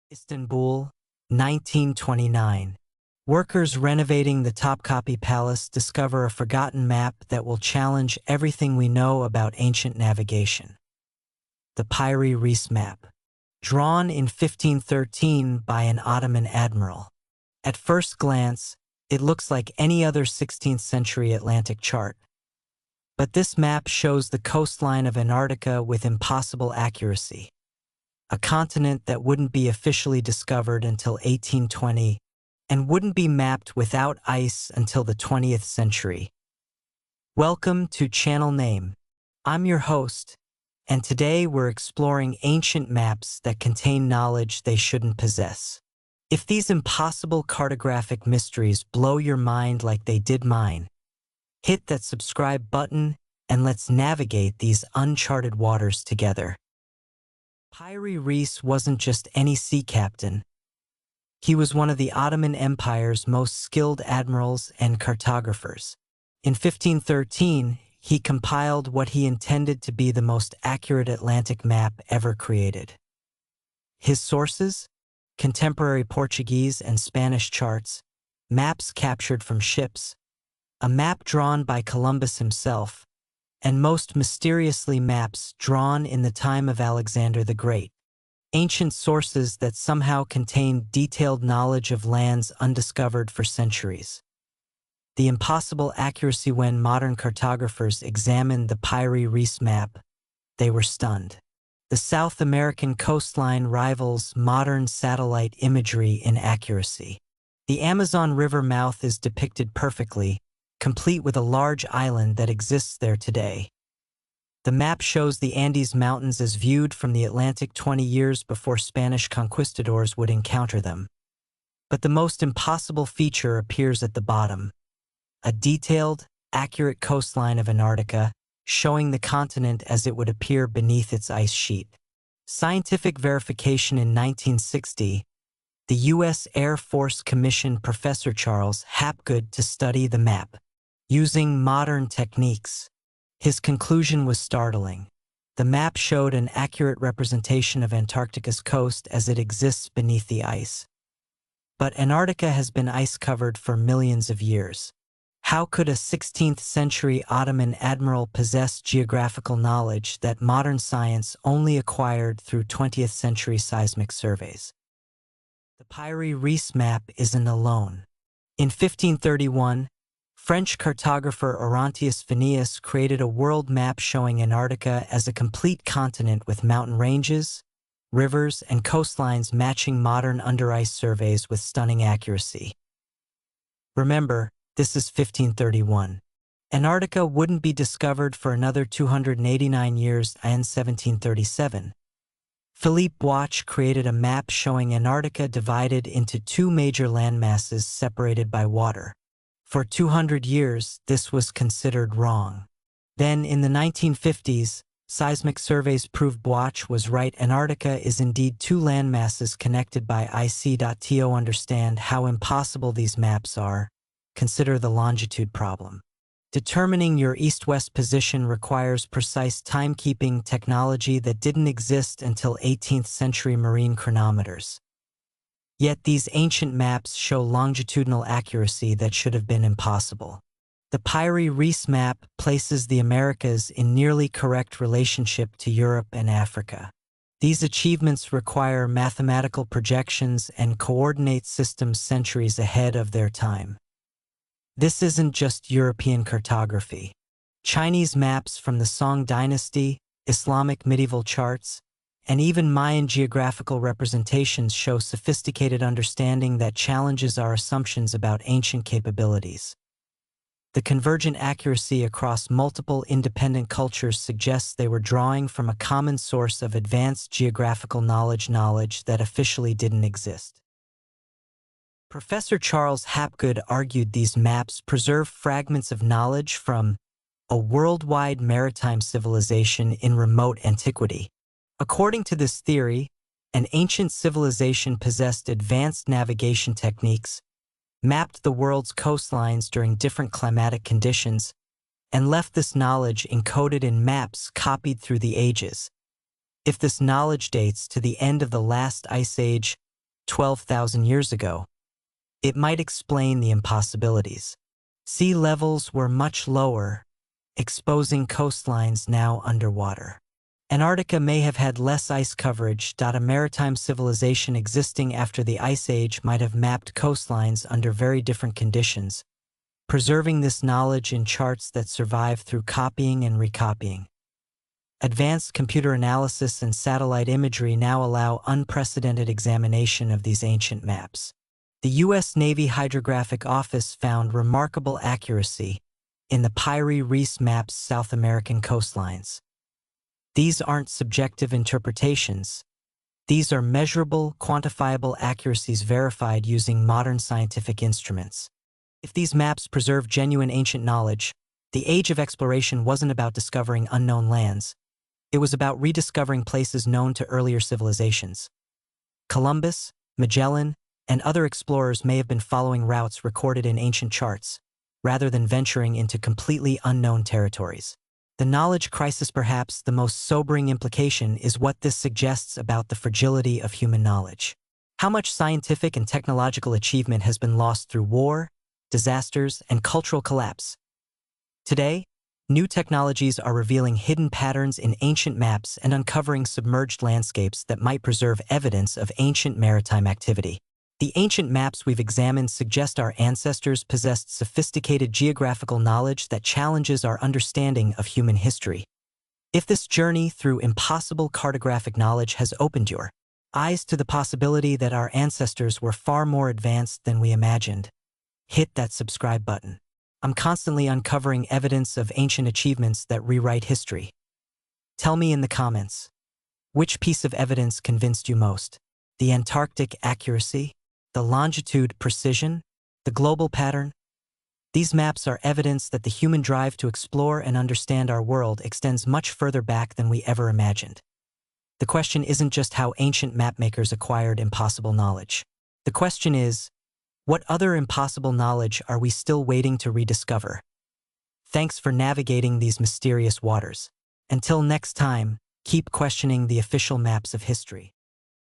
Istanbul, 1929. Workers renovating the Topkapi Palace discover a forgotten map that will challenge everything we know about ancient navigation. The Piri Reis map, drawn in 1513 by an Ottoman admiral. At first glance, it looks like any other 16th century Atlantic chart. But this map shows the coastline of Antarctica with impossible accuracy. A continent that wouldn't be officially discovered until 1820 and wouldn't be mapped without ice until the 20th century. Welcome to Channel Name. I'm your host, and today we're exploring ancient maps that contain knowledge they shouldn't possess. If these impossible cartographic mysteries blow your mind like they did mine, hit that subscribe button and let's navigate these uncharted waters together. Piri Reis wasn't just any sea captain. He was one of the Ottoman Empire's most skilled admirals and cartographers. In 1513, he compiled what he intended to be the most accurate Atlantic map ever created. His sources? Contemporary Portuguese and Spanish charts, maps captured from ships, a map drawn by Columbus himself, and most mysteriously maps drawn in the time of Alexander the Great. Ancient sources that somehow contain detailed knowledge of lands undiscovered for centuries. The impossible accuracy. When modern cartographers examined the Piri Reis map, they were stunned. The South American coastline rivals modern satellite imagery in accuracy. The Amazon River mouth is depicted perfectly, complete with a large island that exists there today. The map shows the Andes Mountains as viewed from the Atlantic 20 years before Spanish conquistadors would encounter them. But the most impossible feature appears at the bottom. A detailed, accurate coastline of Antarctica, showing the continent as it would appear beneath its ice sheet. Scientific verification. In 1960, the U.S. Air Force commissioned Professor Charles Hapgood to study the map, using modern techniques. His conclusion was startling. The map showed an accurate representation of Antarctica's coast as it exists beneath the ice. But Antarctica has been ice-covered for millions of years. How could a 16th century Ottoman admiral possess geographical knowledge that modern science only acquired through 20th century seismic surveys? The Piri Reis map isn't alone. In 1531, French cartographer Oronteus Finaeus created a world map showing Antarctica as a complete continent with mountain ranges, rivers, and coastlines matching modern under-ice surveys with stunning accuracy. Remember, this is 1531. Antarctica wouldn't be discovered for another 289 years. In 1737, Philippe Boich created a map showing Antarctica divided into two major landmasses separated by water. For 200 years, this was considered wrong. Then, in the 1950s, seismic surveys proved Boich was right. Antarctica is indeed two landmasses connected by ice. To understand how impossible these maps are, consider the longitude problem. Determining your east-west position requires precise timekeeping technology that didn't exist until 18th century marine chronometers. Yet these ancient maps show longitudinal accuracy that should have been impossible. The Piri Reis map places the Americas in nearly correct relationship to Europe and Africa. These achievements require mathematical projections and coordinate systems centuries ahead of their time. This isn't just European cartography. Chinese maps from the Song dynasty, Islamic medieval charts, and even Mayan geographical representations show sophisticated understanding that challenges our assumptions about ancient capabilities. The convergent accuracy across multiple independent cultures suggests they were drawing from a common source of advanced geographical knowledge that officially didn't exist. Professor Charles Hapgood argued these maps preserve fragments of knowledge from a worldwide maritime civilization in remote antiquity. According to this theory, an ancient civilization possessed advanced navigation techniques, mapped the world's coastlines during different climatic conditions, and left this knowledge encoded in maps copied through the ages. If this knowledge dates to the end of the last ice age, 12,000 years ago, it might explain the impossibilities. Sea levels were much lower, exposing coastlines now underwater. Antarctica may have had less ice coverage. A maritime civilization existing after the Ice Age might have mapped coastlines under very different conditions, preserving this knowledge in charts that survive through copying and recopying. Advanced computer analysis and satellite imagery now allow unprecedented examination of these ancient maps. The U.S. Navy Hydrographic Office found remarkable accuracy in the Piri Reis maps South American coastlines. These aren't subjective interpretations. These are measurable, quantifiable accuracies verified using modern scientific instruments. If these maps preserve genuine ancient knowledge, the age of exploration wasn't about discovering unknown lands. It was about rediscovering places known to earlier civilizations. Columbus, Magellan, and other explorers may have been following routes recorded in ancient charts, rather than venturing into completely unknown territories. The knowledge crisis, perhaps the most sobering implication, is what this suggests about the fragility of human knowledge. How much scientific and technological achievement has been lost through war, disasters, and cultural collapse? Today, new technologies are revealing hidden patterns in ancient maps and uncovering submerged landscapes that might preserve evidence of ancient maritime activity. The ancient maps we've examined suggest our ancestors possessed sophisticated geographical knowledge that challenges our understanding of human history. If this journey through impossible cartographic knowledge has opened your eyes to the possibility that our ancestors were far more advanced than we imagined, hit that subscribe button. I'm constantly uncovering evidence of ancient achievements that rewrite history. Tell me in the comments, which piece of evidence convinced you most? The Antarctic accuracy? The longitude precision? The global pattern? These maps are evidence that the human drive to explore and understand our world extends much further back than we ever imagined. The question isn't just how ancient mapmakers acquired impossible knowledge. The question is, what other impossible knowledge are we still waiting to rediscover? Thanks for navigating these mysterious waters. Until next time, keep questioning the official maps of history.